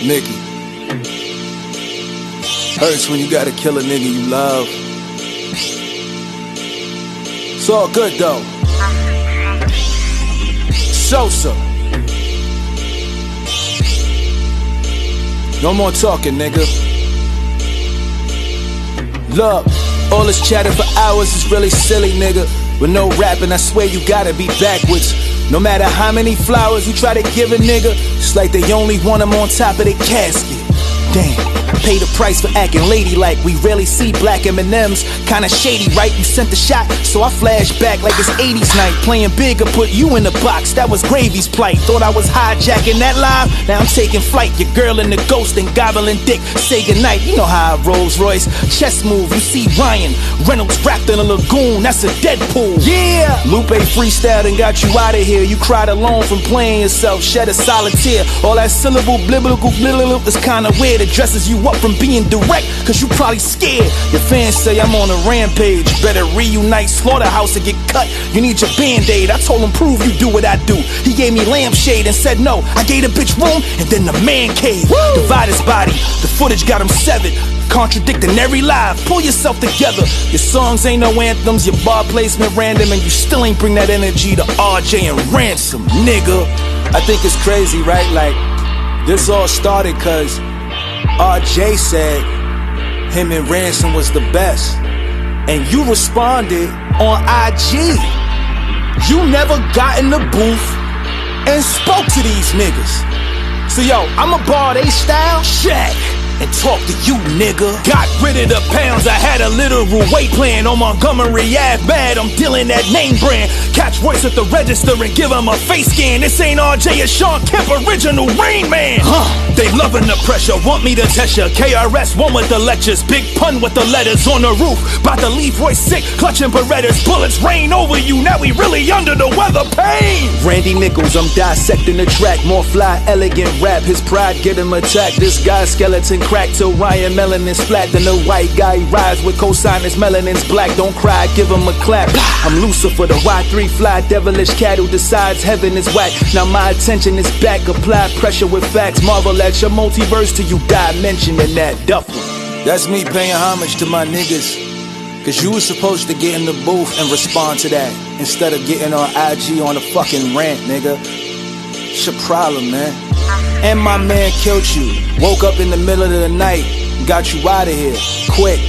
Nikki. Hurts when you gotta kill a nigga you love. It's all good though. So. No more talking, nigga. Look, all this chatter for hours is really silly, nigga. With no rapping, I swear you gotta be backwards. No matter how many flowers you try to give a nigga, it's like they only want them on top of their casket. Damn. Pay the price for acting ladylike. We rarely see black M&Ms. Kinda shady, right? You sent the shot, so I flash back like it's 80s night. Playing big or put you in the box, that was Gravy's plight. Thought I was hijacking that live, now I'm taking flight. Your girl in the ghost and gobbling dick, say goodnight. You know how I rolls, Royce. Chest move, you see Ryan Reynolds wrapped in a lagoon, that's a Deadpool. Yeah! Lupe freestyled and got you out of here. You cried alone from playing yourself, shed a solid tear. All that syllable, blibbable, is kinda weird. It dresses you up from being direct, cause you probably scared. Your fans say I'm on a rampage. Better reunite, slaughterhouse and get cut. You need your band-aid. I told him prove you do what I do. He gave me lampshade and said no. I gave the bitch room and then the man cave. Woo! Divide his body, the footage got him severed. Contradicting every lie, pull yourself together. Your songs ain't no anthems, your bar placement random, and you still ain't bring that energy to RJ and Ransom, nigga. I think it's crazy, right? Like, this all started cause RJ said him and Ransom was the best, and you responded on IG. You never got in the booth and spoke to these niggas. So yo, I'ma bar they style, Shaq, and talk to you, nigga. Got rid of the pounds, I had a literal weight plan on Montgomery Ave. Mad, I'm dealing that name brand. Catch Royce at the register and give him a face scan. This ain't RJ, it's Sean Kemp, original Rain Man. They loving the pressure, want me to test ya. KRS One with the lectures, big pun with the letters on the roof. About to leave Royce sick, clutching Berettas. Bullets rain over you, now we really under the weather. Pain. Randy Nichols, I'm dissecting the track. More fly, elegant rap, his pride get him attacked. This guy's skeleton crack till Ryan melanin's flat. Then the white guy rise with cosigners, melanin's black. Don't cry, give him a clap. I'm Lucifer, the Y3 fly, devilish cattle decides heaven is whack. Now my attention is back, apply pressure with facts. Marvel at your multiverse till you die mentioning that duffel. That's me paying homage to my niggas, cause you was supposed to get in the booth and respond to that instead of getting on IG on a fucking rant, nigga. It's your problem, man. And my man killed you. Woke up in the middle of the night, got you out of here, quick.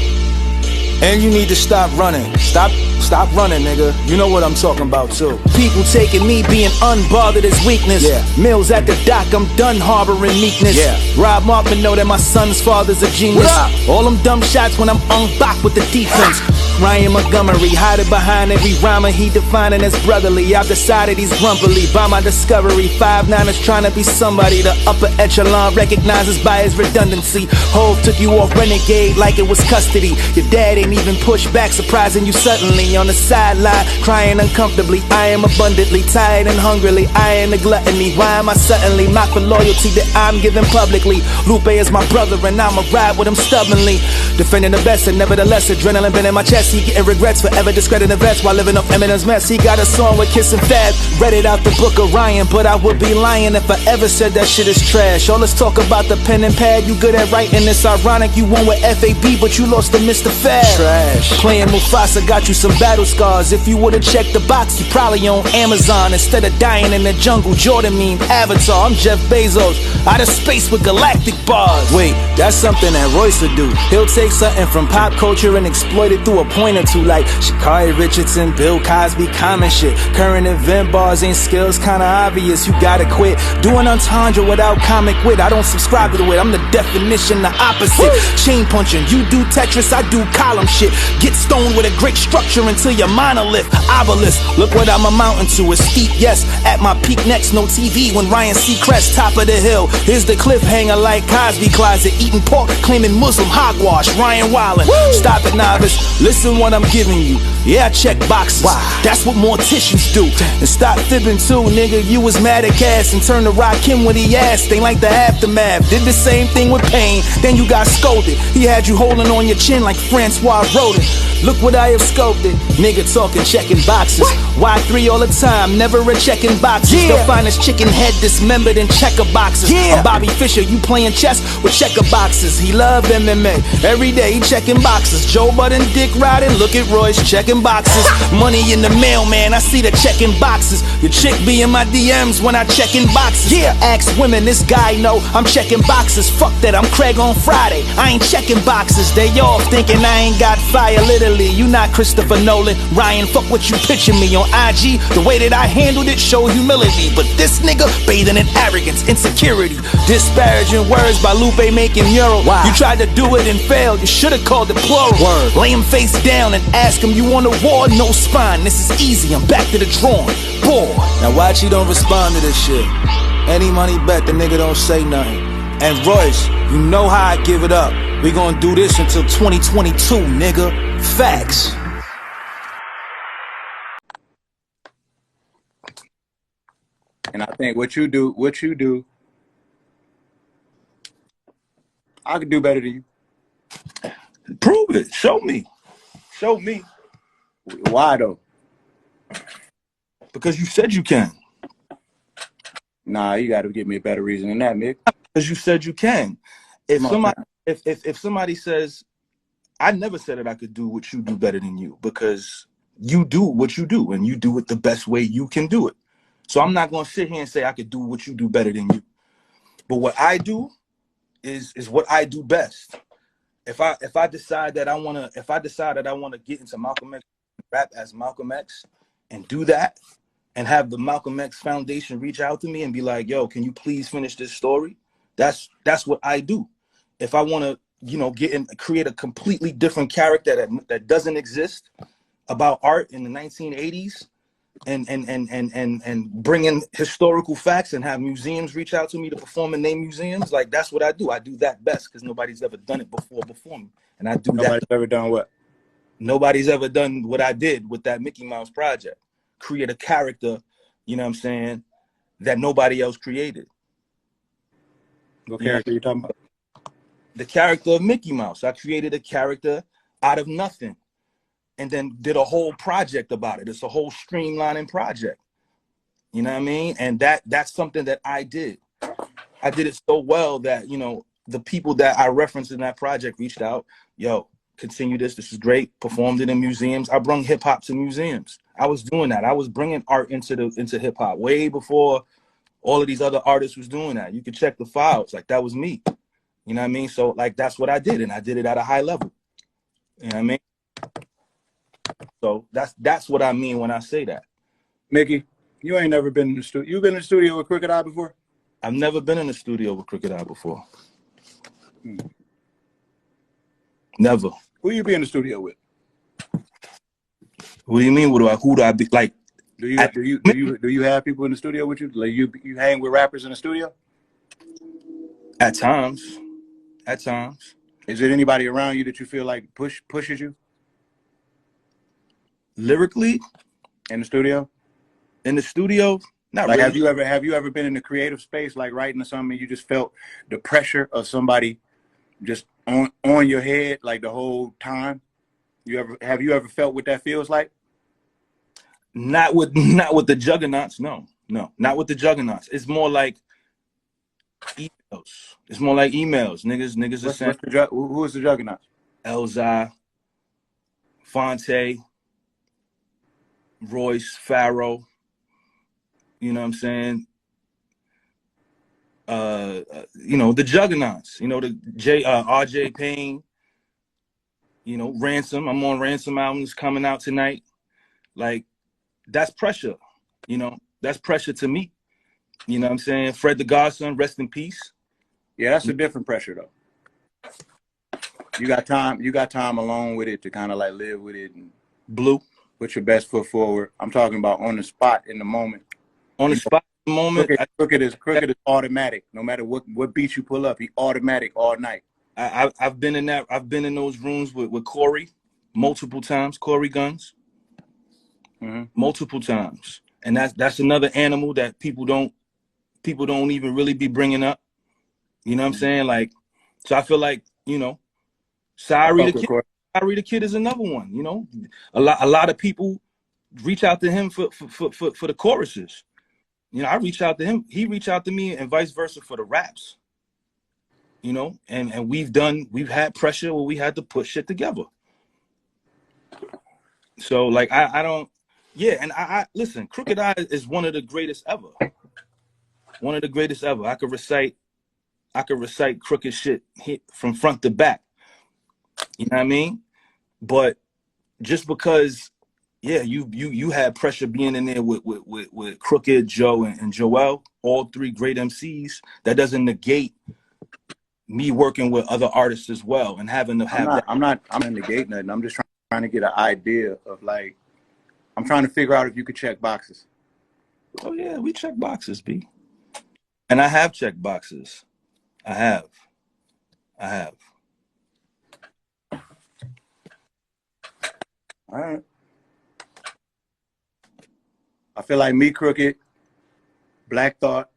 And you need to stop running. Stop running, nigga. You know what I'm talking about too. People taking me being unbothered as weakness. Yeah. Mills at the dock, I'm done harboring meekness. Yeah. Rob Markman know that my son's father's a genius. All them dumb shots when I'm unboxed with the defense. Ryan Montgomery, hiding behind every rhymer he defining as brotherly. I've decided he's grumpily by my discovery. 5'9" is trying to be somebody. The upper echelon recognizes by his redundancy. Hove took you off renegade like it was custody. Your dad ain't even pushed back, surprising you suddenly. On the sideline, crying uncomfortably. I am abundantly tired and hungrily. I am the gluttony. Why am I suddenly mocked for loyalty that I'm giving publicly? Lupe is my brother and I'ma ride with him stubbornly. Defending the best and nevertheless adrenaline been in my chest. He getting regrets forever discrediting vets while living off Eminem's mess. He got a song with Kiss and Fab, read it out the book of Ryan, but I would be lying if I ever said that shit is trash. All this talk about the pen and pad, you good at writing. It's ironic you won with FAB, but you lost to Mr. Fab. Trash. Playing Mufasa got you some battle scars. If you would've checked the box, you probably on Amazon instead of dying in the jungle. Jordan meme, Avatar. I'm Jeff Bezos, out of space with galactic bars. Wait, that's something that Royce would do. He'll take something from pop culture and exploit it through a point or two, like Sha'Carri Richardson, Bill Cosby, common shit. Current event bars ain't skills, kinda obvious. You gotta quit doing entendre without comic wit. I don't subscribe to it, I'm the definition, the opposite. Chain punching, you do Tetris, I do column shit. Get stoned with a great structure until your monolith, obelisk. Look what I'm amounting to, a steep yes. At my peak next, no TV when Ryan Seacrest, top of the hill. Here's the cliffhanger like Cosby Closet, eating pork, claiming Muslim hogwash. Ryan Wildin', stop it novice, listen what I'm giving you. Yeah, I check boxes. Wow. That's what morticians do. And stop fibbing too, nigga. You was mad at Cass and turned to rock him when he asked. Ain't like the aftermath. Did the same thing with Pain. Then you got scolded. He had you holding on your chin like Francois Rodin. Look what I have sculpted. Nigga talking checking boxes. Y3 all the time, never a checking boxes. Yeah. The finest chicken head dismembered in checker boxes. Yeah. I'm Bobby Fischer, you playing chess with checker boxes. He love MMA. Every day he checking boxes. Joe Budden, dick riding. Look at Royce checking boxes. Money in the mail, man. I see the checking boxes. Your chick be in my DMs when I checking boxes. Yeah. Ask women, this guy know I'm checking boxes. Fuck that, I'm Craig on Friday. I ain't checking boxes. They all thinking I ain't got fire. Literally, you not Christopher Nolan. Ryan, fuck what you pitching me on IG. The way that I handled it showed humility. But this nigga bathing in arrogance, insecurity. Disparaging words by Lupe making mural. Wow. You tried to do it and failed. You should've called it plural. Word. Lay him face down and ask him, you want a war? No spine. This is easy. I'm back to the drawing board. Now watch he don't respond to this shit. Any money bet the nigga don't say nothing. And Royce, you know how I give it up. We gonna do this until 2022, nigga. Factz. And I think what you do, I could do better than you. Prove it. Show me. Show me. Why though? Because you said you can. Nah, you got to give me a better reason than that, Mick. Because you said you can. If somebody says, I never said that I could do what you do better than you, because you do what you do and you do it the best way you can do it. So I'm not gonna sit here and say I could do what you do better than you. But what I do is what I do best. If I decide that I wanna get into Malcolm X, rap as Malcolm X, and do that, and have the Malcolm X Foundation reach out to me and be like, yo, can you please finish this story? That's what I do. If I want to, get in, create a completely different character that doesn't exist about art in the 1980s, and bring in historical facts and have museums reach out to me to perform in their museums, like that's what I do. I do that best because nobody's ever done it before me, and I do that. Nobody's ever done what? Nobody's ever done what I did with that Mickey Mouse project. Create a character, you know what I'm saying, that nobody else created. What character are you talking about? The character of Mickey Mouse. I created a character out of nothing and then did a whole project about it. It's a whole streamlining project. You know what I mean? And that's something that I did. I did it so well that, the people that I referenced in that project reached out, yo, continue this. This is great. Performed it in museums. I brung hip hop to museums. I was doing that. I was bringing art into hip hop way before all of these other artists was doing that. You could check the files. Like, that was me. You know what I mean? So, like, that's what I did, and I did it at a high level. You know what I mean? So that's what I mean when I say that. Mickey, you ain't never been in the studio. You been in the studio with Crooked I before? I've never been in the studio with Crooked I before. Never. Who you be in the studio with? What do you mean? Who do I be like? Do you have people in the studio with you? Like you hang with rappers in the studio? At times. At times. Is there anybody around you that you feel like pushes you? Lyrically? In the studio? In the studio? Not like really. Have you ever been in the creative space, like writing or something, and you just felt the pressure of somebody just on your head like the whole time? Have you ever felt what that feels like? Not with the juggernauts, no, not with the juggernauts. It's more like emails. It's more like emails. Niggas are saying. Who is the juggernauts? Elzai, Fonte, Royce, Pharaoh. You know what I'm saying? The juggernauts. The RJ Payne. Ransom. I'm on Ransom albums coming out tonight. Like, that's pressure. That's pressure to me. You know what I'm saying? Fred the Godson, rest in peace. Yeah, that's a different pressure though. You got time alone with it to kind of like live with it and Blue. Put your best foot forward. I'm talking about on the spot in the moment. On the spot in the moment. Crooked is automatic. No matter what beat you pull up, he automatic all night. I've been in those rooms with Corey multiple times, Corey Guns. multiple times, and that's another animal that people don't even really be bringing up. You know what I'm saying? Like, so I feel like, you know, Sorry the Kid is another one. You know, a lot of people reach out to him for the choruses. You know, I reach out to him, he reached out to me, and vice versa for the raps. You know, and we've had pressure where we had to put shit together. So like I don't, yeah, and I listen, Crooked Eye is one of the greatest ever. One of the greatest ever. I could recite crooked shit from front to back. You know what I mean? But just because, yeah, you had pressure being in there with Crooked, Joe, and Joel, all three great MCs, that doesn't negate me working with other artists as well and having to have I'm not negating nothing. I'm just trying to get an idea of, like, I'm trying to figure out if you could check boxes. Oh yeah, we check boxes, B. And I have checked boxes. I have. All right. I feel like me, Crooked, Black Thought,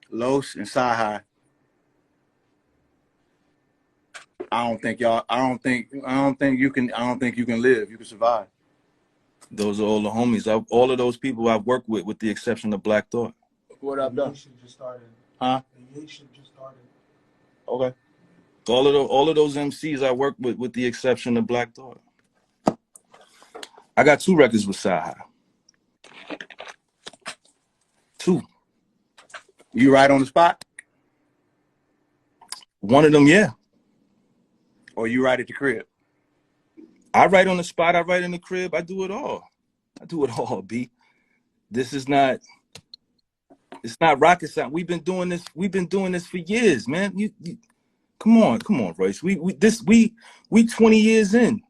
Los, and Sci-Hi. I don't think you can live. You can survive. Those are all the homies. All of those people I've worked with the exception of Black Thought. What I've done? Just started. Huh? The just started. Okay. All of those MCs I worked with the exception of Black Thought. I got 2 records with Sci-Hi. 2. You right on the spot? One of them, yeah. Or you right at the crib? I write on the spot, I write in the crib, I do it all. B. It's not rocket science. We've been doing this for years, man. You come on, Royce. We 20 years in.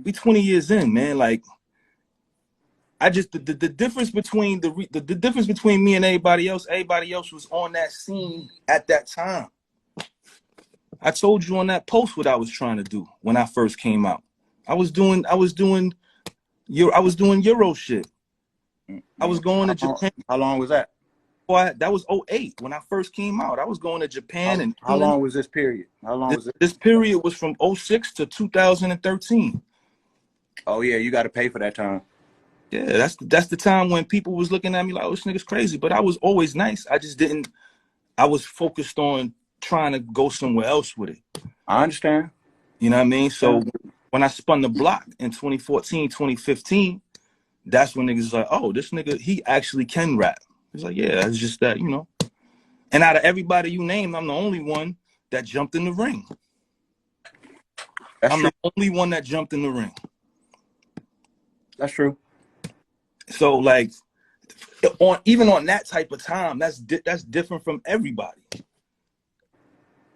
We 20 years in, man. Like, I just the difference between the difference between me and everybody else was on that scene at that time. I told you on that post what I was trying to do when I first came out. I was doing Euro shit. I was going to Japan. How long was that? Boy, that was 2008 when I first came out. I was going to Japan. How long was this period? This period was from 2006 to 2013. Oh yeah, you got to pay for that time. Yeah, that's the time when people was looking at me like, oh, this nigga's crazy. But I was always nice. I was focused on trying to go somewhere else with it. I understand. You know what I mean? So when I spun the block in 2014, 2015, that's when niggas was like, oh, this nigga, he actually can rap. It's like, yeah, it's just that, you know. And out of everybody you named, I'm the only one that jumped in the ring. I'm the only one that jumped in the ring. That's true. So like, even on that type of time, that's different from everybody.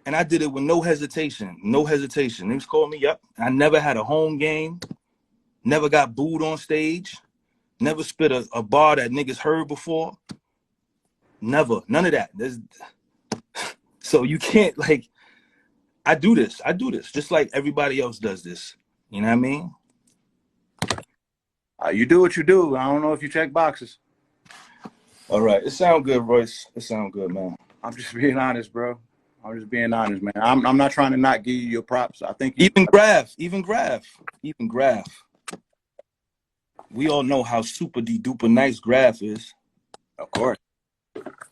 And I did it with no hesitation. Niggas called me up. I never had a home game. Never got booed on stage. Never spit a bar that niggas heard before. Never. None of that. So you can't, like, I do this just like everybody else does this. You know what I mean? You do what you do. I don't know if you check boxes. All right. It sound good, Royce. It sound good, man. I'm just being honest, bro. I'm just being honest, man. I'm not trying to not give you your props. I think even Graph. We all know how super duper nice Graph is. Of course.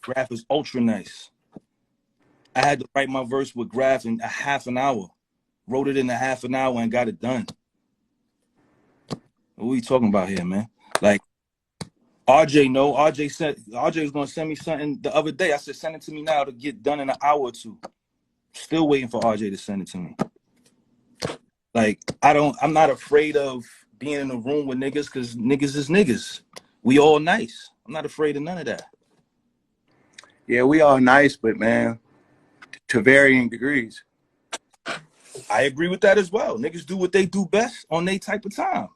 Graph is ultra nice. I had to write my verse with Graph in a half an hour. Wrote it in a half an hour and got it done. What are we talking about here, man? Like, RJ was gonna send me something the other day. I said, send it to me now to get done in an hour or two. Still waiting for RJ to send it to me. Like, I'm not afraid of being in a room with niggas because niggas is niggas. We all nice. I'm not afraid of none of that. Yeah, we all nice, but man, to varying degrees. I agree with that as well. Niggas do what they do best on their type of time.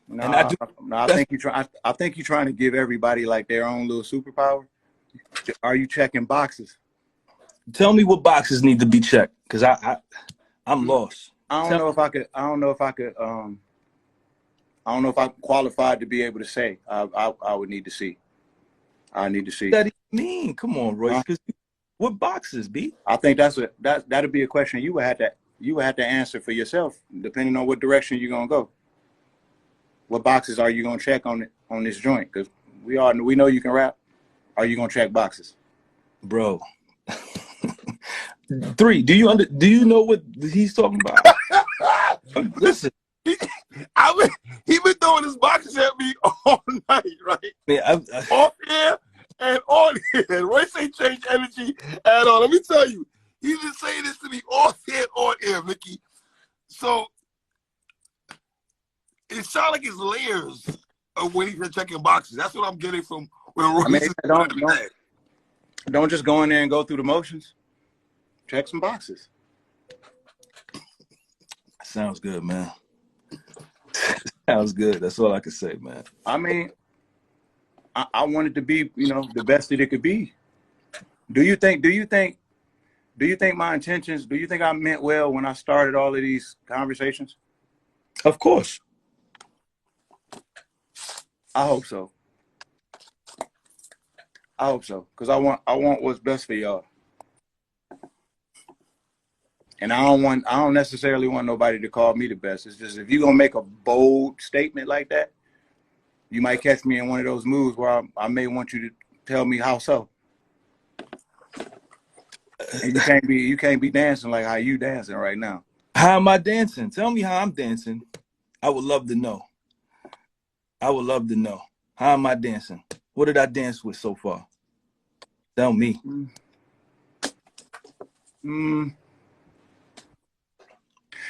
No, I think you're trying to give everybody like their own little superpower. Are you checking boxes? Tell me what boxes need to be checked, because I'm lost. I don't know if I could I don't know if I'm qualified to be able to say. I would need to see. I need to see. What does that mean? Come on, Royce. Because what boxes, B? I think that'd be a question you would have to answer for yourself, depending on what direction you're gonna go. What boxes are you gonna check on this joint? Because we know you can rap. Are you gonna check boxes, bro? 3. Do you know what he's talking about? Listen, he been throwing his boxes at me all night, right? Yeah, off air and on air. Royce ain't changed energy at all. Let me tell you, he's been saying this to me off air, on air, Mickey. So it sounds like it's layers of when he's been checking boxes. That's what I'm getting from when Royce don't just go in there and go through the motions. Check some boxes. Sounds good, man. Sounds good. That's all I can say, man. I mean, I want it to be, the best that it could be. Do you think my intentions, do you think I meant well when I started all of these conversations? Of course. I hope so. Because I want what's best for y'all. And I don't necessarily want nobody to call me the best. It's just, if you're gonna make a bold statement like that, you might catch me in one of those moves where I may want you to tell me how so. And you can't be dancing like how you dancing right now. How am I dancing? Tell me how I'm dancing. I would love to know. How am I dancing? What did I dance with so far? Tell me.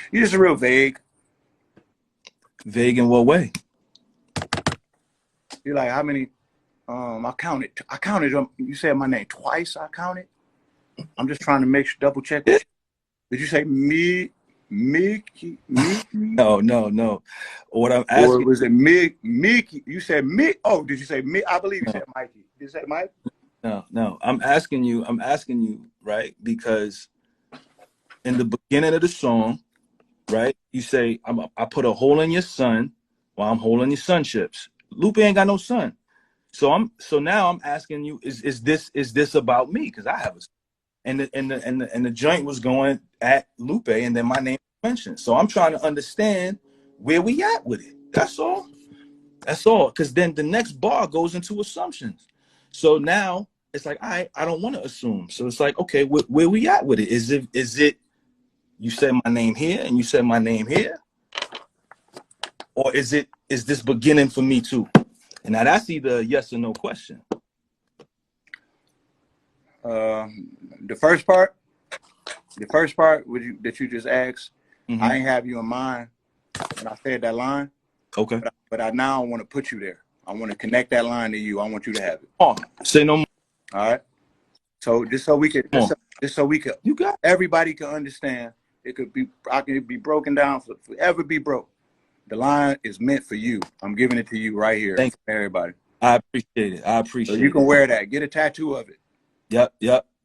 You're just real vague. Vague in what way? You're like, how many? I counted them. You said my name twice. I counted. I'm just trying to double check. Did you say me? Mickey? No. What I'm asking. Or was it Mickey? You said me. Oh, did you say me? I believe you said Mikey. Did you say Mike? No. I'm asking you, right? Because in the beginning of the song, right, you say, I put a hole in your sun while I'm holding your sun chips. Lupe ain't got no son. So now I'm asking you, is this about me? Because I have a son. And the joint was going at Lupe, and then my name was mentioned. So I'm trying to understand where we at with it. That's all. Because then the next bar goes into assumptions. So now it's like, I don't want to assume. So it's like, okay, where we at with it? Is it you said my name here and you said my name here? Or is this beginning for me too? And now that's either a yes or no question. The first part that you just asked, I ain't have you in mind when I said that line. Okay. But I now want to put you there. I want to connect that line to you. I want you to have it. Oh, say no more. All right. So just so we could, you got everybody can understand. I can be broken down forever be broke. The line is meant for you. I'm giving it to you right here. Thanks, everybody. I appreciate it. So you can wear that. Get a tattoo of it. Yep.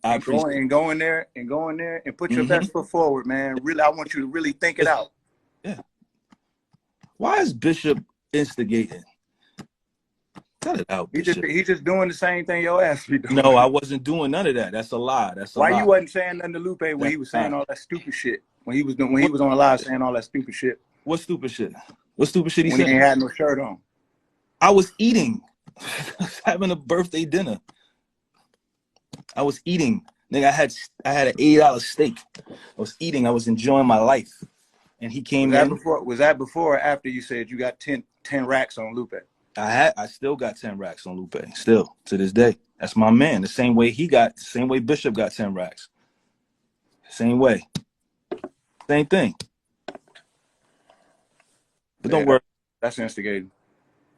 I appreciate it. And go in there and put your best foot forward, man. Really, I want you to really think it out. Yeah. Why is Bishop instigating? Cut it out, Bishop. He just doing the same thing your ass be doing. No, I wasn't doing none of that. That's a lie. Why you wasn't saying nothing to Lupe when he was saying all that stupid shit? When he was on the live saying all that stupid shit. What stupid shit? What stupid shit he said? When he ain't had no shirt on. I was eating. I was having a birthday dinner. I was eating. Nigga, I had an $8 steak. I was eating. I was enjoying my life. And he came in. Was that before or after you said you got 10 racks on Lupe? I still got 10 racks on Lupe. Still, to this day. That's my man. The same way Bishop got 10 racks. Same way. Same thing. But don't worry. That's instigating.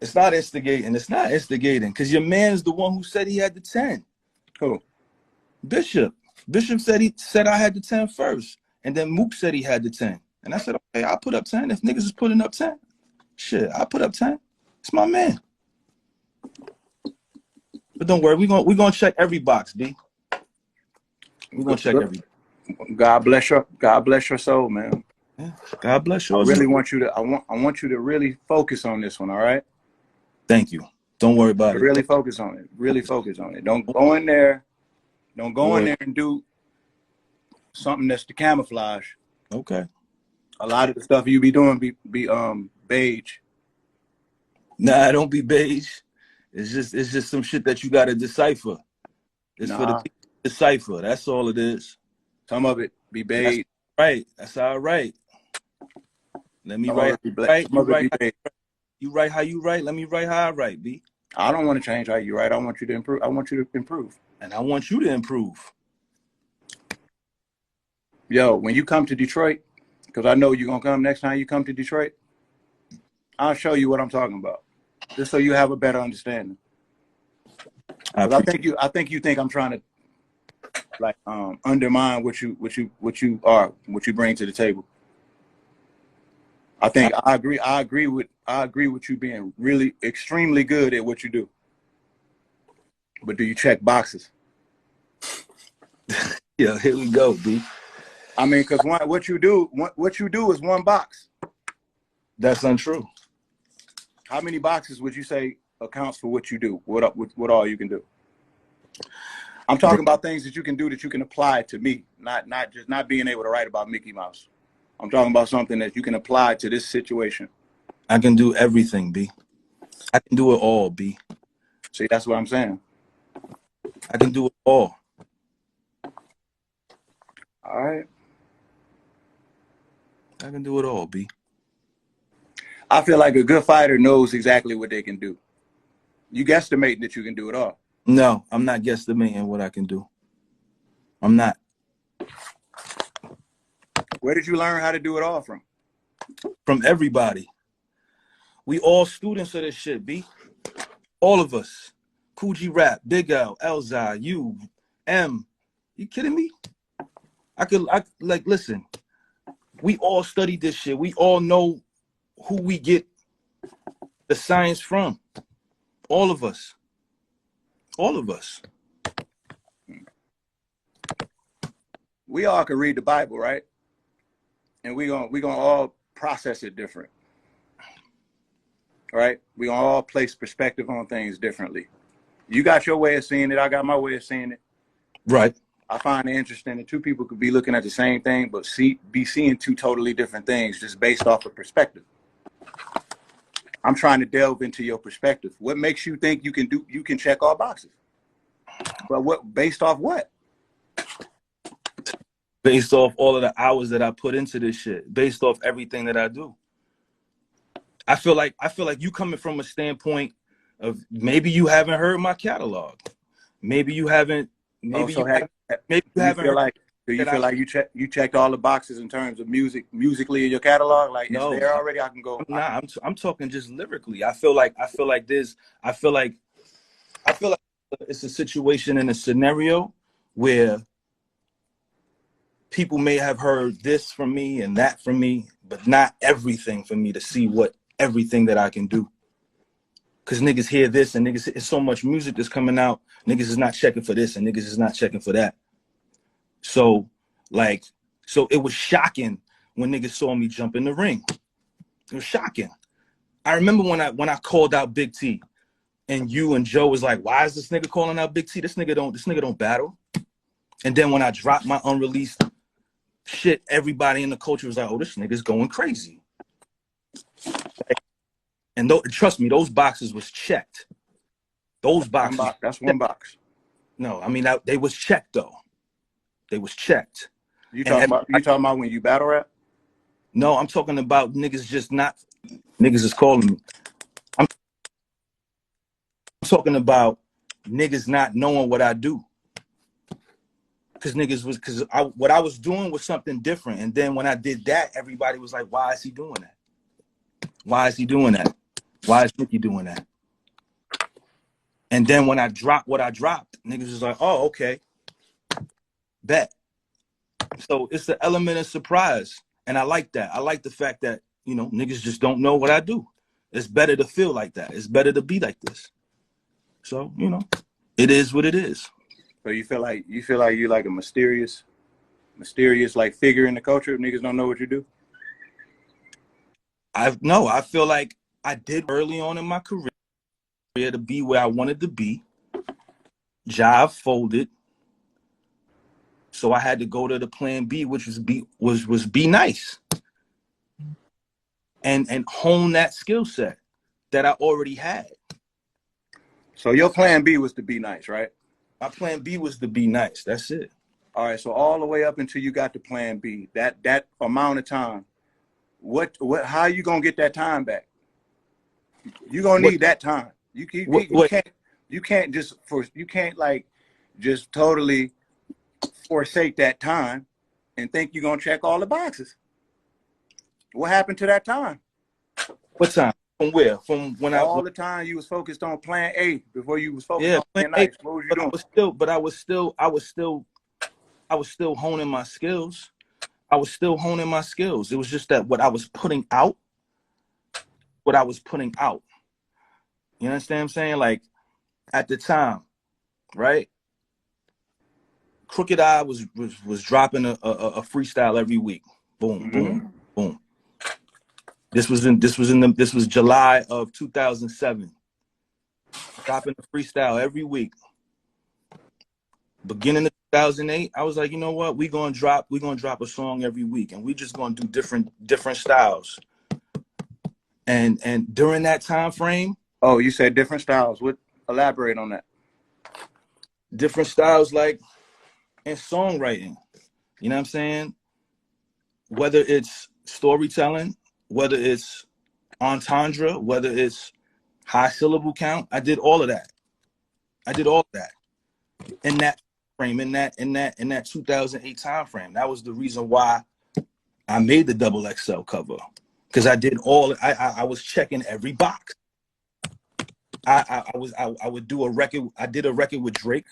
It's not instigating. It's not instigating. Because your man is the one who said he had the 10. Who? Bishop. Bishop said I had the 10 first. And then Mook said he had the 10. And I said, okay, I'll put up 10. If niggas is putting up 10, shit, I'll put up 10. It's my man. But don't worry, we're gonna check every box, B. We're gonna check every. God bless your soul, man. Yeah. God bless I yours. really want you to. I want you to really focus on this one. All right. Thank you. Don't worry about it. Really focus on it. Really focus on it. Don't go in there. Don't go in there and do something that's the camouflage. Okay. A lot of the stuff you be doing be beige. Nah, don't be beige. It's just some shit that you gotta decipher. It's for the people to decipher. That's all it is. Some of it be beige. That's right. That's all right. Let me write. Right. You write how you write. Let me write how I write, B. I don't want to change how you write. I want you to improve. I want you to improve. And I want you to improve. Yo, when you come to Detroit, because I know you're gonna come next time you come to Detroit, I'll show you what I'm talking about, just so you have a better understanding. I think you think I'm trying to like undermine what you bring to the table. I agree with you being really extremely good at what you do. But do you check boxes? Yeah, here we go, B. I mean, because what you do is one box. That's untrue. How many boxes would you say accounts for what you do? What all you can do? I'm talking about things that you can do that you can apply to me, not being able to write about Mickey Mouse. I'm talking about something that you can apply to this situation. I can do everything, B. I can do it all, B. See, that's what I'm saying. I can do it all. All right. I can do it all, B. I feel like a good fighter knows exactly what they can do. You guesstimating that you can do it all. No, I'm not guesstimating what I can do. I'm not. Where did you learn how to do it all from? From everybody. We all students of this shit, B. All of us. Coogee Rap, Big L, Elzai, you, M. You kidding me? Listen. We all studied this shit. We all know who we get the science from. All of us. All of us. We all can read the Bible, right? And we gonna all process it different. Right? We gonna all place perspective on things differently. You got your way of seeing it, I got my way of seeing it. Right. I find it interesting that two people could be looking at the same thing, but be seeing two totally different things just based off of perspective. I'm trying to delve into your perspective. What makes you think you can check all boxes? But based off what? Based off all of the hours that I put into this shit. Based off everything that I do. I feel like you coming from a standpoint of maybe you haven't heard my catalog. Maybe you haven't. Maybe you haven't. Do you feel like you checked all the boxes in terms of musically in your catalog? Like, no, it's there already. I can go. Nah, I'm talking just lyrically. I feel like it's a situation and a scenario where people may have heard this from me and that from me, but not everything for me to see what everything that I can do. Cause niggas hear this and niggas, it's so much music that's coming out. Niggas is not checking for this and niggas is not checking for that. So it was shocking when niggas saw me jump in the ring. It was shocking. I remember when I called out Big T, and you and Joe was like, "Why is this nigga calling out Big T? This nigga don't battle." And then when I dropped my unreleased shit, everybody in the culture was like, "Oh, this nigga's going crazy." And trust me, those boxes was checked. Those boxes. That's one box. No, I mean they was checked though. They was checked. You talking about when you battle rap? No, I'm talking about niggas just not. Niggas is calling me. I'm talking about niggas not knowing what I do. Because what I was doing was something different. And then when I did that, everybody was like, "Why is he doing that? Why is he doing that? Why is Mickey doing that?" And then when I dropped what I dropped, niggas was like, "Oh, okay. Bet." So it's the element of surprise. And I like that. I like the fact that, niggas just don't know what I do. It's better to feel like that. It's better to be like this. So, it is what it is. So you feel like you're like a mysterious like figure in the culture? Niggas don't know what you do? I feel like I did early on in my career to be where I wanted to be. Job folded, so I had to go to the plan B, which was be nice, and hone that skill set that I already had. So your plan B was to be nice, right? My plan B was to be nice. That's it. All right. So all the way up until you got to plan B, that amount of time, how are you gonna get that time back? You're gonna need that time. You can't just totally forsake that time and think you're gonna check all the boxes. What happened to that time? What time? From where? From when all the time you was focused on plan A before you was focused on plan nice. What was you doing? I was still honing my skills. I was still honing my skills. It was just that what I was putting out. You understand what I'm saying? Like at the time, right? Crooked Eye was dropping a freestyle every week. Boom, boom, boom. This was July of 2007. Dropping a freestyle every week. Beginning of 2008, I was like, you know what? We're gonna drop a song every week, and we just gonna do different styles. And during that time frame. Oh, you said different styles. Elaborate on that. Different styles, like in songwriting. You know what I'm saying? Whether it's storytelling, whether it's entendre, whether it's high syllable count, I did all of that. In that frame, in that 2008 time frame. That was the reason why I made the XXL cover, because I did I was checking every box. I would do a record. I did a record with Drake,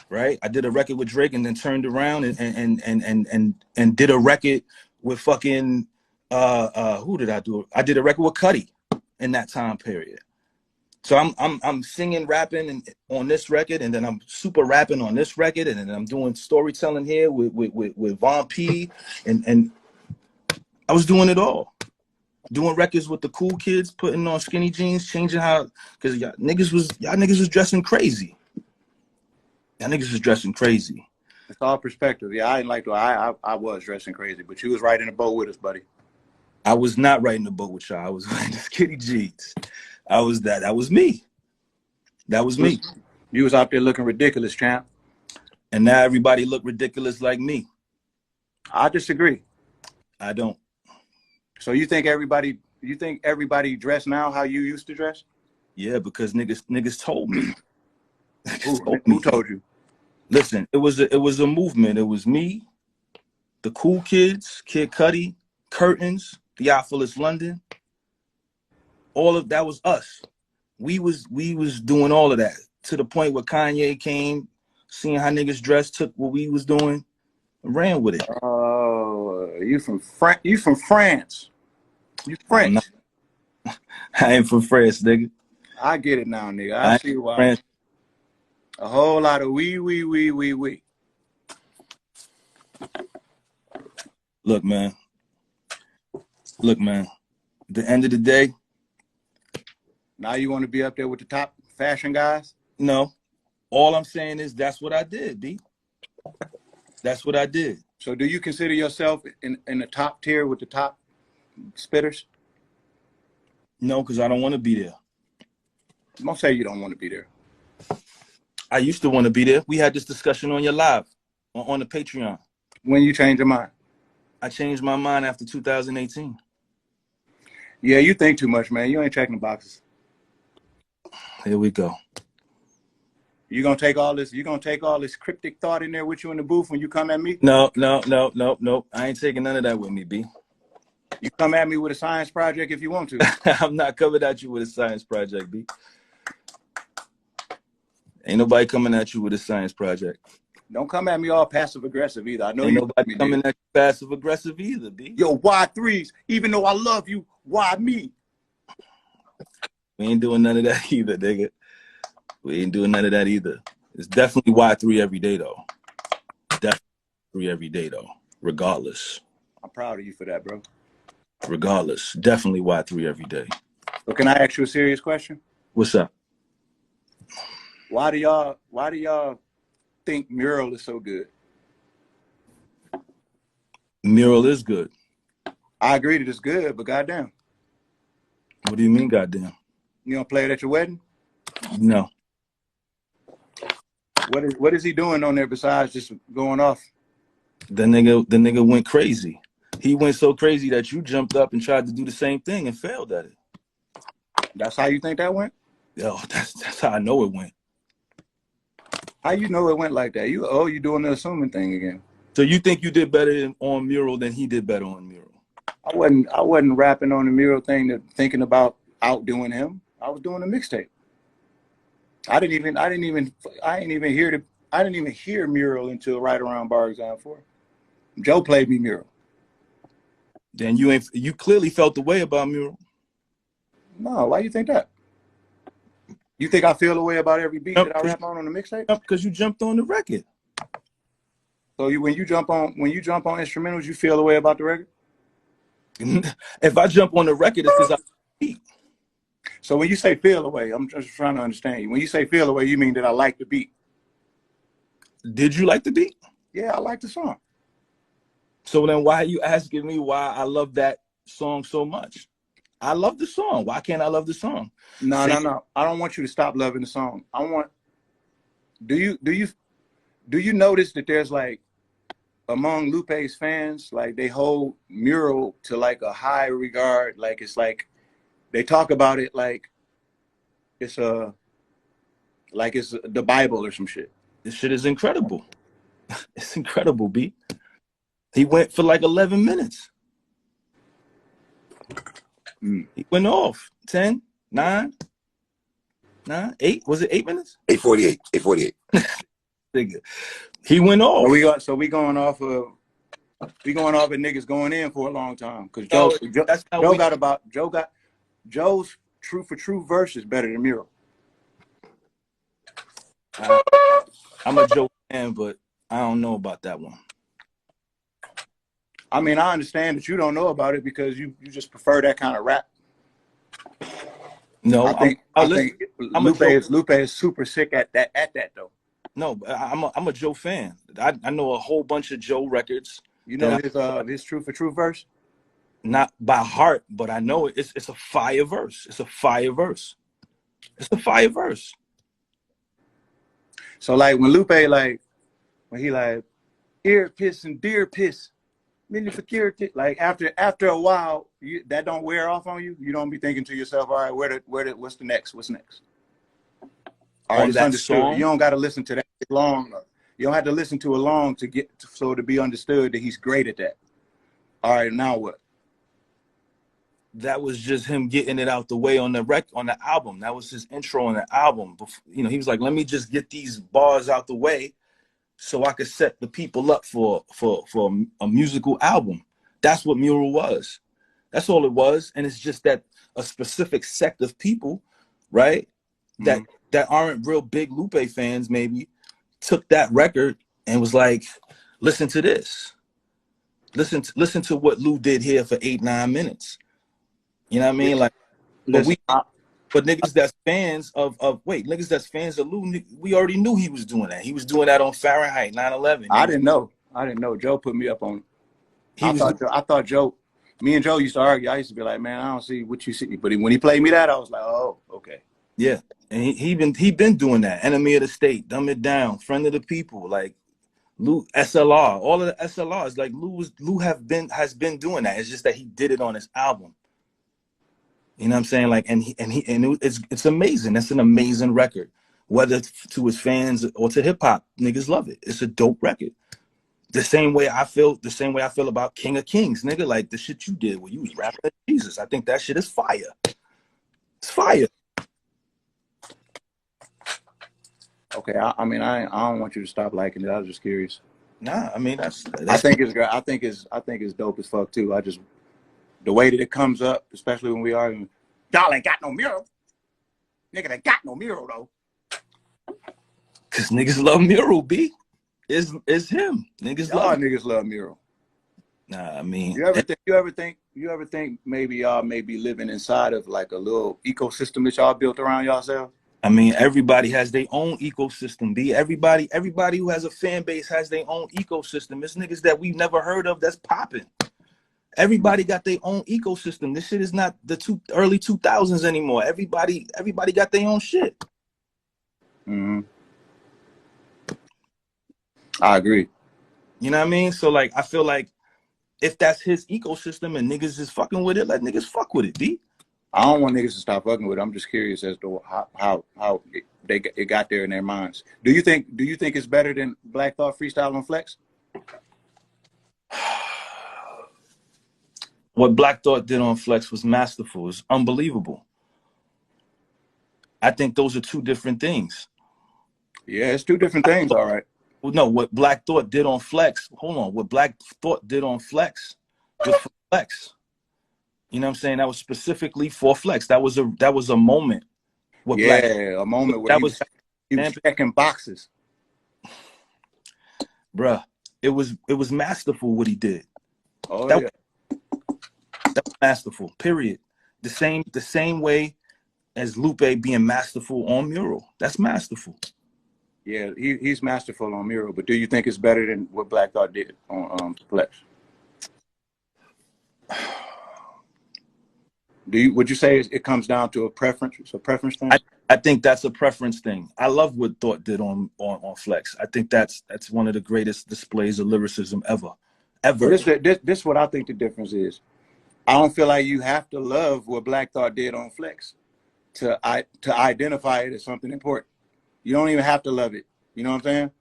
right? I did a record with Drake, and then turned around and did a record with fucking who did I do? I did a record with Cudi in that time period. So I'm singing, rapping on this record, and then I'm super rapping on this record, and then I'm doing storytelling here with Von P, and I was doing it all. Doing records with the cool kids, putting on skinny jeans, changing how, because y'all niggas was dressing crazy. Y'all niggas was dressing crazy. It's all perspective. Yeah, I didn't like to. I was dressing crazy, but you was right in the boat with us, buddy. I was not riding the boat with y'all. I was wearing the skinny jeans. That was me. That was me. You was out there looking ridiculous, champ. And now everybody look ridiculous like me. I disagree. I don't. So you think everybody dress now how you used to dress? Yeah, because niggas told me. Who told you? Listen, it was a movement. It was me, the cool kids, Kid Cudi, Curtains, Theophilus London. All of that was us. We was doing all of that, to the point where Kanye came, seeing how niggas dressed, took what we was doing, and ran with it. Oh, you from France. You French. I ain't from France, nigga. I get it now, nigga. I see why. France. A whole lot of we. Look, man. At the end of the day. Now you want to be up there with the top fashion guys? No. All I'm saying is that's what I did, B. That's what I did. So do you consider yourself in the top tier with the top spitters? No, because I don't want to be there. Don't say you don't want to be there. I used to want to be there. We had this discussion on your live, on the Patreon. When you changed your mind? I changed my mind after 2018. Yeah, you think too much, man. You ain't checking the boxes. Here we go. You gonna take all this cryptic thought in there with you in the booth when you come at me? No. I ain't taking none of that with me, B. You come at me with a science project if you want to. I'm not coming at you with a science project, B. Ain't nobody coming at you with a science project. Don't come at me all passive aggressive either. I know ain't you nobody coming at you passive aggressive either, B. Yo, why threes? Even though I love you, why me? We ain't doing none of that either, nigga. We ain't doing none of that either. It's definitely Y3 every day, though. Definitely 3 every day, though, regardless. I'm proud of you for that, bro. Regardless, definitely Y3 every day. So can I ask you a serious question? What's up? Why do y'all think Mural is so good? Mural is good. I agree that it's good, but goddamn. What do you mean, goddamn? You don't play it at your wedding? No. What is he doing on there besides just going off? The nigga went crazy. He went so crazy that you jumped up and tried to do the same thing and failed at it. That's how you think that went? Yo, that's how I know it went. How you know it went like that? You doing the assuming thing again. So you think you did better on Mural than he did better on Mural? I wasn't rapping on the Mural thing thinking about outdoing him. I was doing a mixtape. I didn't even hear Mural until right around Bar Exam 4. Joe played me Mural. Then you clearly felt the way about Mural. No, why you think that? You think I feel the way about every beat that I rap on the mixtape? Because you jumped on the record. So when you jump on instrumentals, you feel the way about the record? If I jump on the record, it's because I beat. So when you say feel the way, I'm just trying to understand you. When you say feel the way, you mean that I like the beat? Did you like the beat? Yeah, I like the song. So then why are you asking me why I love that song so much? I love the song. Why can't I love the song? No. I don't want you to stop loving the song. Do you notice that there's like among Lupe's fans, like they hold Mural to like a high regard, like it's like they talk about it like it's the Bible or some shit. This shit is incredible. It's incredible, B. He went for like 11 minutes. He went off. 10, 9, 8. Was it 8 minutes? 8:48. Nigga. He went off. We going off of niggas going in for a long time. Because Joe's True for True verse is better than Mural. I'm a Joe fan, but I don't know about that one. I mean, I understand that you don't know about it because you just prefer that kind of rap. No, I think Lupe is super sick at that though. No, I'm a Joe fan. I know a whole bunch of Joe records. You know his True for True verse? Not by heart, but I know it. It's a fire verse. It's a fire verse. So like when Lupe when he like ear piss and deer piss, like after a while that don't wear off on you. You don't be thinking to yourself, all right, what's the next? What's next? All right, it's understood. Song? You don't got to listen to that long. You don't have to listen to it long to be understood that he's great at that. All right, now what? That was just him getting it out the way on the album. That was his intro on the album. You know, he was like, let me just get these bars out the way so I could set the people up for a musical album. That's what Mural was. That's all it was. And it's just that a specific sect of people, right, that aren't real big Lupe fans maybe, took that record and was like, listen to this. Listen to what Lou did here for 8-9 minutes. You know what I mean? Like, but niggas that's fans of Lou, we already knew he was doing that. He was doing that on Fahrenheit 9/11. I didn't know. Joe put me up on it. I thought Joe, me and Joe used to argue. I used to be like, man, I don't see what you see. But when he played me that, I was like, oh, okay. Yeah. And he been doing that. Enemy of the State, Dumb It Down, Friend of the People, like Lou, SLR, all of the SLRs. Like Lou has been doing that. It's just that he did it on his album. You know what I'm saying? Like, it's amazing. That's an amazing record. Whether to his fans or to hip hop, niggas love it. It's a dope record. The same way I feel about King of Kings, nigga. Like the shit you did where you was rapping at Jesus. I think that shit is fire. It's fire. Okay, I mean, I don't want you to stop liking it. I was just curious. Nah, I mean that's I think it's great. I think it's dope as fuck too. The way that it comes up, especially when we argue, y'all ain't got no Mural. Nigga ain't got no Mural though. Cause niggas love Mural, B. It's him. Niggas love Mural. Nah, I mean, you ever think think maybe y'all may be living inside of like a little ecosystem that y'all built around yourself? I mean, everybody has their own ecosystem, B. Everybody who has a fan base has their own ecosystem. It's niggas that we've never heard of that's popping. Everybody got their own ecosystem. This shit is not the early 2000s anymore. Everybody got their own shit. Mm-hmm. I agree. You know what I mean? So like, I feel like if that's his ecosystem and niggas is fucking with it, let niggas fuck with it, B. I don't want niggas to stop fucking with it. I'm just curious as to how it got there in their minds. Do you think it's better than Black Thought freestyle on Flex? What Black Thought did on Flex was masterful. It's unbelievable. I think those are two different things. Yeah, it's two different things, all right. Well, no, what Black Thought did on Flex, hold on. What Black Thought did on Flex was for Flex. You know what I'm saying? That was specifically for Flex. That was a moment. A moment where he was checking boxes. Bruh, it was masterful what he did. Oh, that was masterful, period. The same way as Lupe being masterful on Mural. That's masterful. Yeah, he's masterful on Mural, but do you think it's better than what Black Thought did on Flex? Would you say it comes down to a preference? It's a preference thing? I think that's a preference thing. I love what Thought did on Flex. I think that's one of the greatest displays of lyricism ever. This is what I think the difference is. I don't feel like you have to love what Black Thought did on Flex to identify it as something important. You don't even have to love it. You know what I'm saying?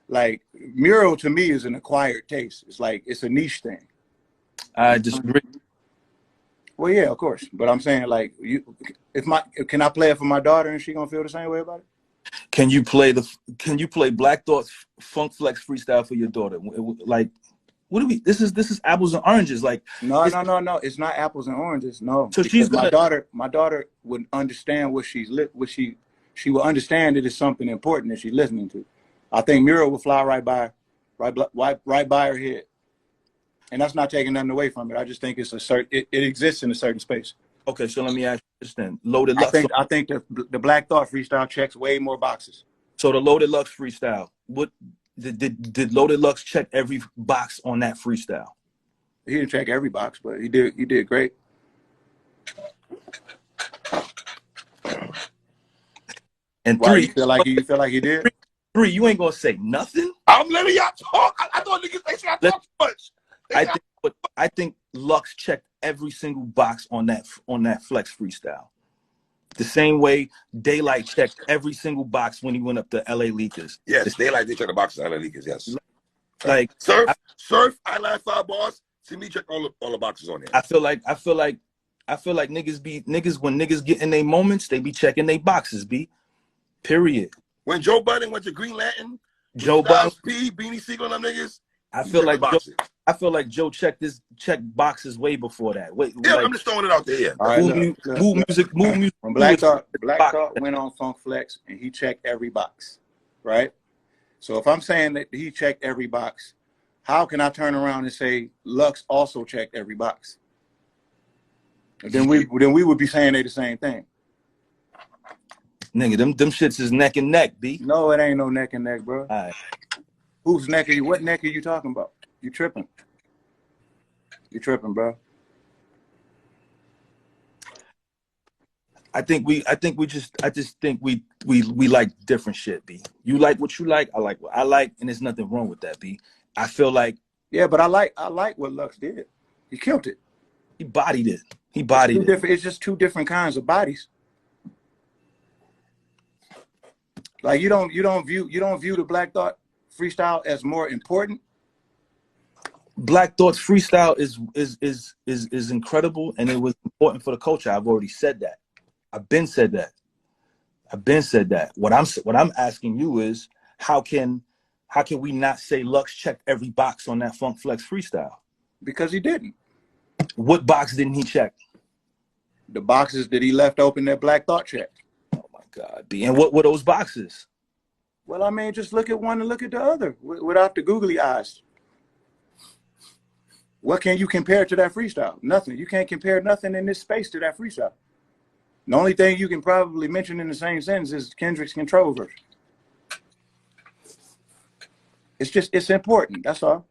Like, Mural to me is an acquired taste. It's like, it's a niche thing. I disagree. Well, yeah, of course. But I'm saying, like, can I play it for my daughter and she gonna feel the same way about it? Can you play Black Thought's Funk Flex freestyle for your daughter? Like, what do we? This is apples and oranges. Like, no. It's not apples and oranges. No. So she's my daughter would understand she will understand it is something important that she's listening to. I think Mural will fly right by her head. And that's not taking nothing away from it. I just think it's it exists in a certain space. Okay, so let me ask you this then. Loaded Lux. I think the Black Thought freestyle checks way more boxes. So the Loaded Lux freestyle, what did Loaded Lux check every box on that freestyle? He didn't check every box, but he did great. And Why, three, you feel like he did? Three, you ain't gonna say nothing. I'm letting y'all talk. I thought niggas they should talk too much. I think Lux checked every single box on that Flex freestyle. The same way Daylight checked every single box when he went up to LA Leakers. Yes, Daylight did check the boxes LA Leakers, yes. Like Surf, I line 5 bars. See me check all the boxes on there. I feel like niggas when niggas get in their moments, they be checking their boxes, B. Period. When Joe Budden went to Green Lantern, Joe Budden, Beanie Siegel, and them niggas. I feel like Joe checked boxes way before that. Yeah, like, I'm just throwing it out there. All right, move music. When Black Thought went on Funk Flex and he checked every box, right? So if I'm saying that he checked every box, how can I turn around and say Lux also checked every box? Then we would be saying they the same thing. Nigga, them shits is neck and neck, B. No, it ain't no neck and neck, bro. All right. Whose neck are you? What neck are you talking about? You tripping? You tripping, bro? I just think we like different shit, B. You like what you like, I like what I like, and there's nothing wrong with that, B. I feel like but I like what Lux did. He killed it. He bodied it. It's just two different kinds of bodies. Like you don't view the Black Thought freestyle as more important. Black Thought's freestyle is incredible, and it was important for the culture. I've already said that. I've been said that. What I'm asking you is how can we not say Lux checked every box on that Funk Flex freestyle? Because he didn't. What box didn't he check? The boxes that he left open that Black Thought checked. Oh my God, B. And what were those boxes? Well, I mean, just look at one and look at the other without the googly eyes. What can you compare to that freestyle? Nothing. You can't compare nothing in this space to that freestyle. The only thing you can probably mention in the same sentence is Kendrick's Control verse. It's important. That's all.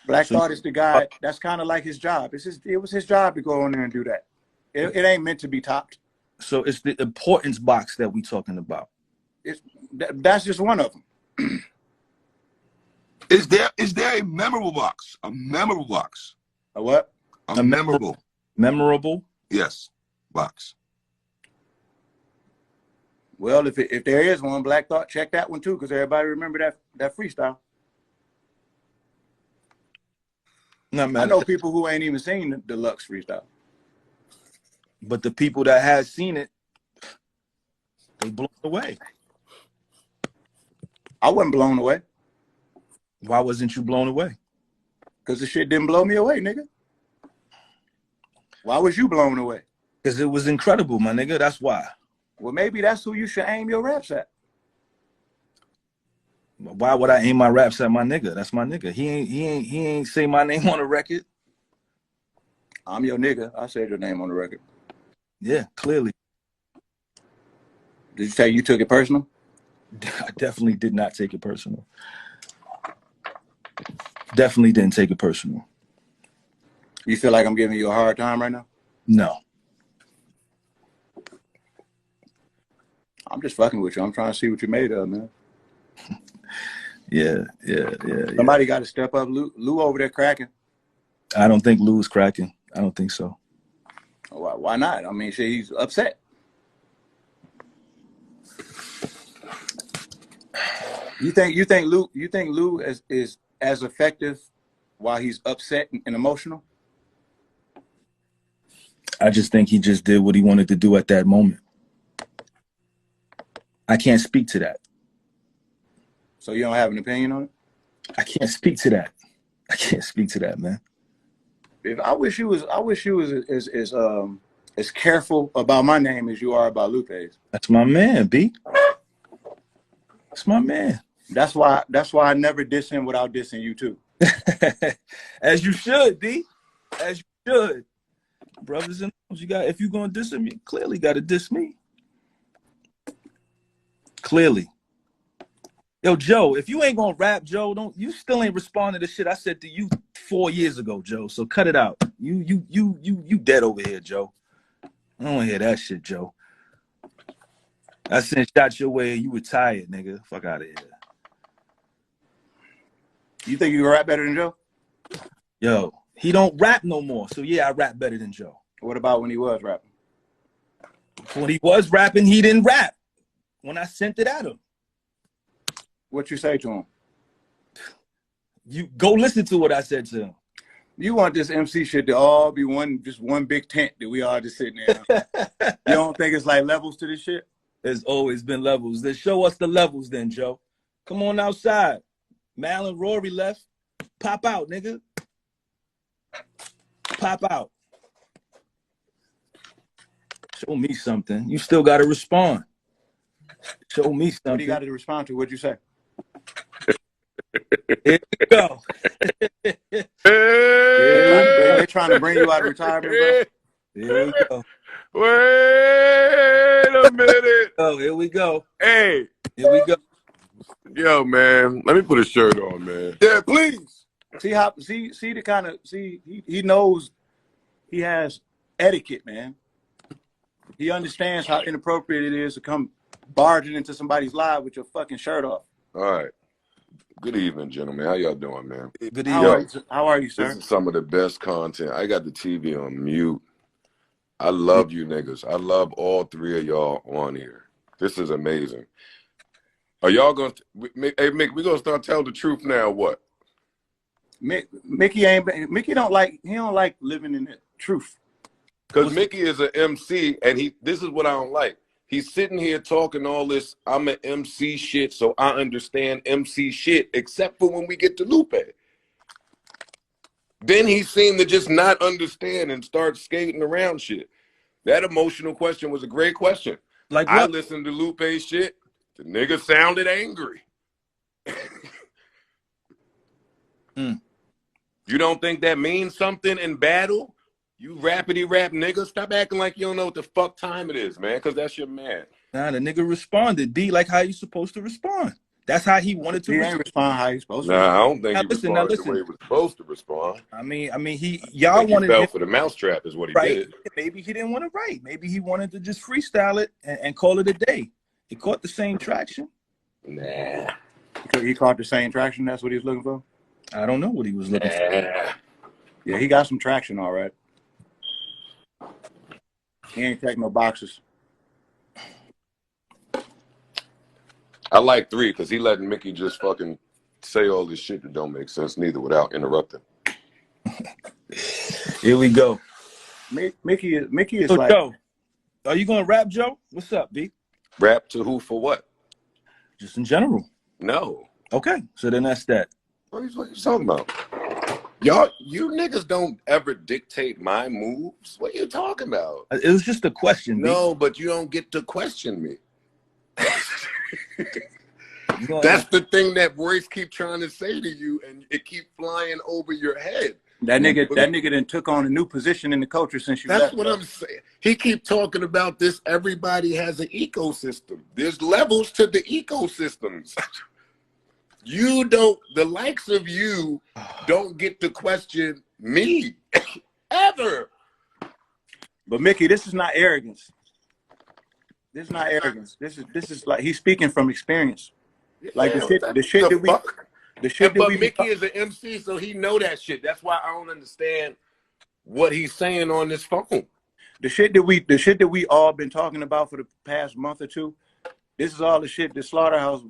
Black Thought is the guy. That's kind of like his job. It was his job to go in there and do that. It ain't meant to be topped. So it's the importance box that we talking about. That's just one of them. Is there a memorable box? A memorable box? A what? A memorable. Memorable? Yes, box. Well, if there is one, Black Thought, check that one too, because everybody remember that freestyle. No, man. I know people who ain't even seen the deluxe freestyle. But the people that have seen it, they blown away. I wasn't blown away. Why wasn't you blown away? Because the shit didn't blow me away, nigga. Why was you blown away? Because it was incredible, my nigga. That's why. Well, maybe that's who you should aim your raps at. Why would I aim my raps at my nigga? That's my nigga. He ain't say my name on the record. I'm your nigga. I said your name on the record. Yeah, clearly. Did you say you took it personal? I definitely did not take it personal. Definitely didn't take it personal. You feel like I'm giving you a hard time right now? No. I'm just fucking with you. I'm trying to see what you made of, man. Yeah. Somebody got to step up. Lou over there cracking. I don't think Lou's cracking. I don't think so. Why not? I mean, shit, he's upset. You think Lou is as effective while he's upset and emotional? I just think he just did what he wanted to do at that moment. I can't speak to that. So you don't have an opinion on it? I can't speak to that. I can't speak to that, man. I wish you was as careful about my name as you are about Lupe's. That's my man, B. That's my man. That's why I never diss him without dissing you too. As you should, D. As you should. Brothers and you got, if you're gonna diss me, clearly gotta diss me. Clearly. Yo, Joe, if you ain't gonna rap, Joe, you still ain't responding to shit I said to you 4 years ago, Joe. So cut it out. You dead over here, Joe. I don't wanna hear that shit, Joe. I sent shots your way, you retired, nigga. Fuck out of here. You think you can rap better than Joe? Yo, he don't rap no more. So yeah, I rap better than Joe. What about when he was rapping? When he was rapping, he didn't rap. When I sent it at him. What you say to him? You go listen to what I said to him. You want this MC shit to all be just one big tent that we all just sitting there. You don't think it's like levels to this shit? There's always been levels. Then show us the levels then, Joe. Come on outside. Mal and Rory left. Pop out, nigga. Pop out. Show me something. You still got to respond. Show me something. What do you got to respond to? What'd you say? Here we go. They're trying to bring you out of retirement, bro. Here we go. Wait a minute. Oh, here we go. Hey. Here we go. Yo, man. Let me put a shirt on, man. Yeah, please. He knows he has etiquette, man. He understands how inappropriate it is to come barging into somebody's live with your fucking shirt off. All right. Good evening, gentlemen. How y'all doing, man? Good evening. How are you, sir? This is some of the best content. I got the TV on mute. I love you niggas. I love all three of y'all on here. This is amazing. Are y'all going to... Hey, Mick, we going to start telling the truth now, what? Mickey don't like living in the truth. Because Mickey is an MC, and this is what I don't like. He's sitting here talking all this, I'm an MC shit, so I understand MC shit, except for when we get to Lupe. Then he seemed to just not understand and start skating around shit. That emotional question was a great question. Like I what? listened to Lupe's shit. The nigga sounded angry. You don't think that means something in battle? You rapidy rap nigga, stop acting like you don't know what the fuck time it is, man, because that's your man. Nah, the nigga responded. Be like how you supposed to respond. That's how he wanted to He ain't respond how he's supposed to. Nah, I don't think Now he listen, responded the way he was supposed to respond. I mean, I y'all think he wanted fell him for the mousetrap is what he right. did. Maybe he didn't want to write. Maybe he wanted to just freestyle it and call it a day. It caught the same traction. Nah. He caught the same traction. That's what he was looking for. I don't know what he was looking for. Yeah, he got some traction, all right. He ain't taking no boxes. I like 3 because he letting Mickey just fucking say all this shit that don't make sense neither without interrupting. Here we go. Mickey is So like. Joe, are you gonna rap, Joe? What's up, B? Rap to who for what? Just in general. No. Okay, so then that's that. What are you talking about? You niggas don't ever dictate my moves. What are you talking about? It was just a question. No, but you don't get to question me. B. That's the thing that Royce keep trying to say to you, and it keep flying over your head. That nigga then took on a new position in the culture since you That's left. what I'm saying. He keep talking about this. Everybody has an ecosystem. There's levels to the ecosystems. You don't, the likes of you don't get to question me ever. But Mickey, this is not arrogance. This is not arrogance. This is like he's speaking from experience. Like the shit that we Mickey is an MC, so he know that shit. That's why I don't understand what he's saying on this phone. The shit that we all been talking about for the past month or two. This is all the shit that Slaughterhouse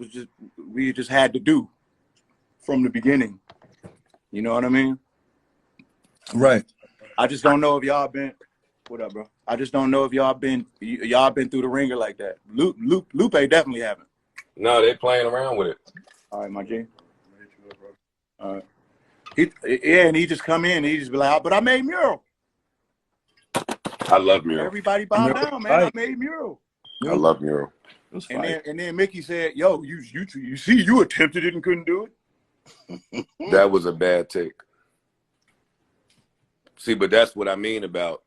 we just had to do from the beginning. You know what I mean? Right. I just don't know if y'all been. What up, bro? I just don't know if y'all been through the ringer like that. Lupe definitely haven't. No, they playing around with it. All right, my G. All right. And he just come in and he just be like, but I made Mural. I love Mural. Everybody bow down, man. I made Mural. I love Mural. And then Mickey said, yo, you see, you attempted it and couldn't do it. That was a bad take. See, but that's what I mean about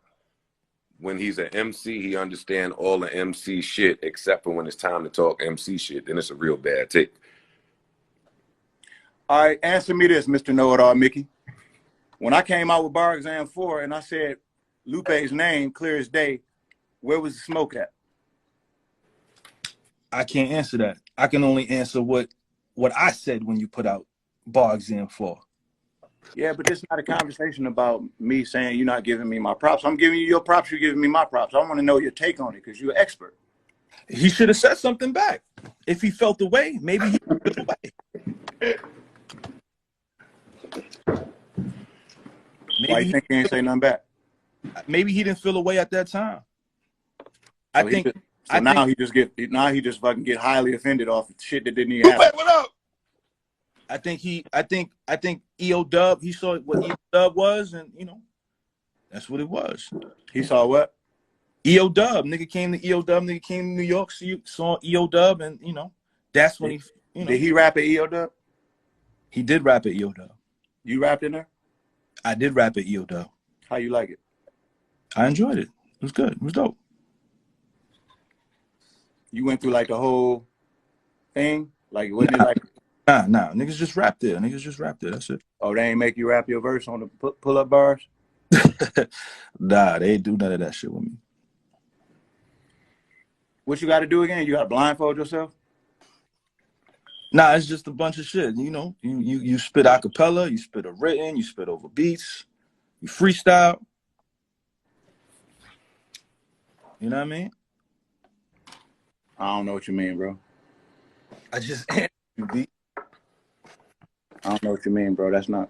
when he's an MC, he understands all the MC shit except for when it's time to talk MC shit. Then it's a real bad take. All right, answer me this, Mr. Know-It-All, Mickey. When I came out with Bar Exam 4 and I said Lupe's name, clear as day, where was the smoke at? I can't answer that. I can only answer what I said when you put out Bar Exam 4. Yeah, but this is not a conversation about me saying you're not giving me my props. I'm giving you your props, you're giving me my props. I want to know your take on it because you're an expert. He should have said something back. If he felt the way, maybe he felt the way. Why you think he ain't say nothing back? Maybe he didn't feel the way at that time. Now he just fucking get highly offended off shit that didn't even happen. What up? I think EO Dub, he saw what EO Dub was, and that's what it was. He saw what? EO Dub, nigga came to EO Dub, nigga came to New York, saw EO Dub, and that's when Did he rap at EO Dub? He did rap at EO Dub. You rapped in there? I did rap at EO Dub. How you like it? I enjoyed it. It was good. It was dope. You went through like the whole thing? Like wasn't it like Nah. Niggas just rap there. That's it. Oh, they ain't make you rap your verse on the pull-up bars? Nah, they ain't do none of that shit with me. What you got to do again? You got to blindfold yourself? Nah, it's just a bunch of shit. You spit a cappella, you spit a written, you spit over beats, you freestyle. You know what I mean? I don't know what you mean, bro. I just answered you, B. I don't know what you mean, bro. That's not.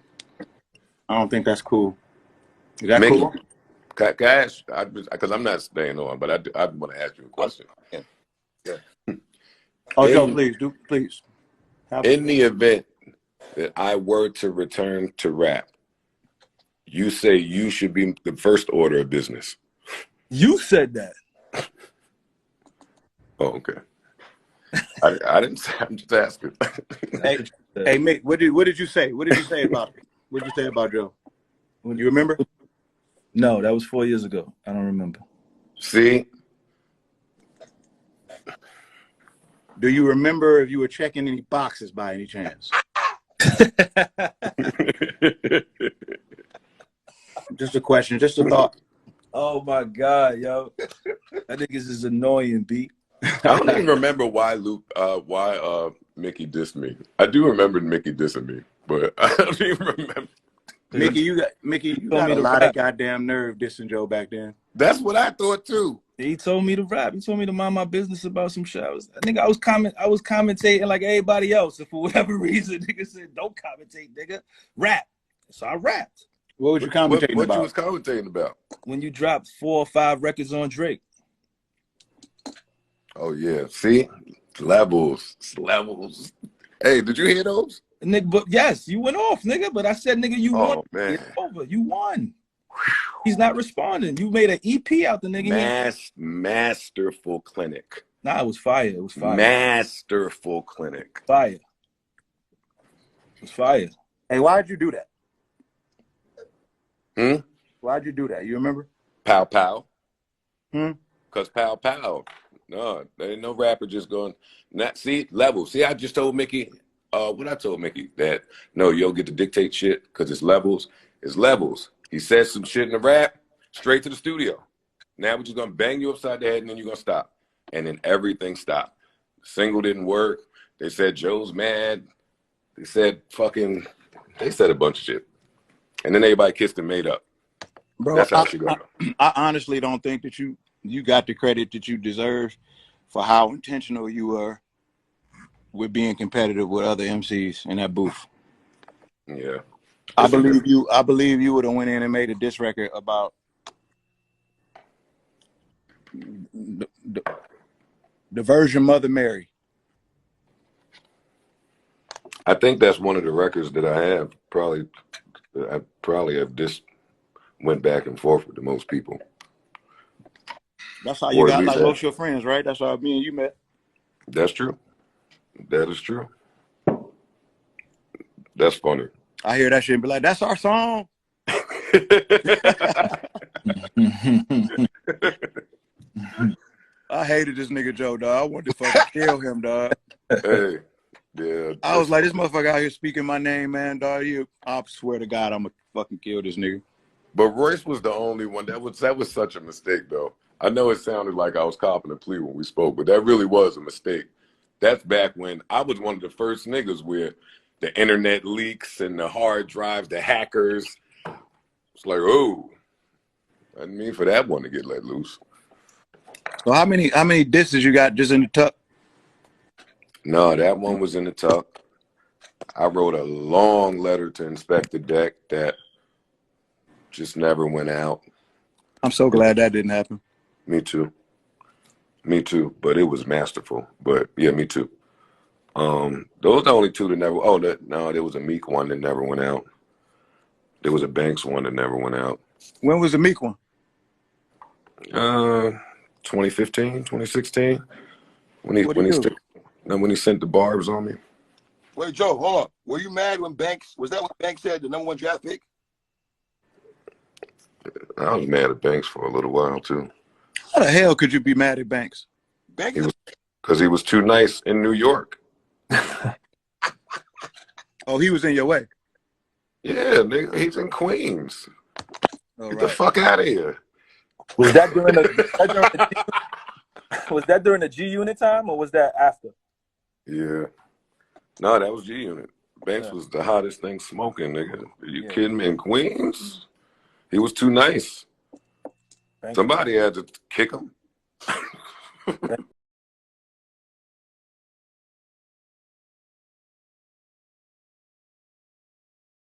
I don't think that's cool. Is that Mickey, cool? Can I ask? Because I'm not staying on, but I want to ask you a question. Yeah. Oh, Joe, please. In the event that I were to return to rap, you say you should be the first order of business. You said that. Oh, okay. I didn't say. I'm just asking. Hey, Mick, what did you say? What did you say about it? What'd you say about Joe? You remember? No, that was 4 years ago. I don't remember. See? Do you remember if you were checking any boxes by any chance? Just a question, just a thought. Oh my God, yo. That niggas is annoying, B. I don't even remember why Mickey dissed me. I do remember Mickey dissing me, but I don't even remember. Mickey, you got a lot of goddamn nerve dissing Joe back then. That's what I thought too. He told me to rap. He told me to mind my business about some shit. I think I was commentating like everybody else, and for whatever reason, nigga said, "Don't commentate, nigga. Rap." So I rapped. What was you commentating what about? you was commentating about? When you dropped 4 or 5 records on Drake. Oh yeah, see, levels. Hey, did you hear those? Nigga, but yes, you went off, nigga. But I said, nigga, you won. Man. It's over. You won. He's not responding. You made an EP out the nigga. Masterful clinic. Nah, it was fire. It was fire. Masterful clinic. Fire. It was fire. Hey, why'd you do that? Hmm? Why'd you do that? You remember? Pow pow. Because pow pow. No, there ain't no rapper just going. See, levels. See, I just told Mickey. What I told Mickey that no, you don't get to dictate shit because it's levels. It's levels. He says some shit in the rap, straight to the studio. Now we're just gonna bang you upside the head and then you're gonna stop. And then everything stopped. The single didn't work. They said Joe's mad. They said a bunch of shit. And then everybody kissed and made up. Bro, that's how she goes. I honestly don't think that you got the credit that you deserve for how intentional you were with being competitive with other MCs in that booth. Yeah. I believe you would have went in and made a diss record about the Virgin Mother Mary. I think that's one of the records that I have. I probably have just went back and forth with the most people. That's how you got like most of your friends, right? That's how me and you met. That's true. That is true. That's funny. I hear that shit and be like, that's our song. I hated this nigga Joe, dog. I wanted to fucking kill him, dog. Hey, yeah. I was like, this motherfucker out here speaking my name, man, dog. I swear to God, I'm gonna fucking kill this nigga. But Royce was the only one. That was such a mistake, though. I know it sounded like I was copping a plea when we spoke, but that really was a mistake. That's back when I was one of the first niggas where the internet leaks and the hard drives, the hackers. It's like, oh, I didn't mean for that one to get let loose. So how many disses you got just in the tuck? No, that one was in the tuck. I wrote a long letter to Inspector Deck that just never went out. I'm so glad that didn't happen. Me too. But it was masterful. But yeah, me too. Those are the only two that never. There was a Meek one that never went out. There was a Banks one that never went out. When was the Meek one? 2015, 2016. When he sent the barbs on me. Wait, Joe, hold on. Were you mad when Banks said the #1 draft pick? I was mad at Banks for a little while too. How the hell could you be mad at Banks? Because he was too nice in New York. Oh, he was in your way. Yeah, nigga, he's in Queens. Get the fuck out of here. Was that during the G Unit time or was that after? Yeah. No, that was G Unit. Banks was the hottest thing smoking, nigga. Are you kidding me? In Queens? He was too nice. Somebody had to kick him.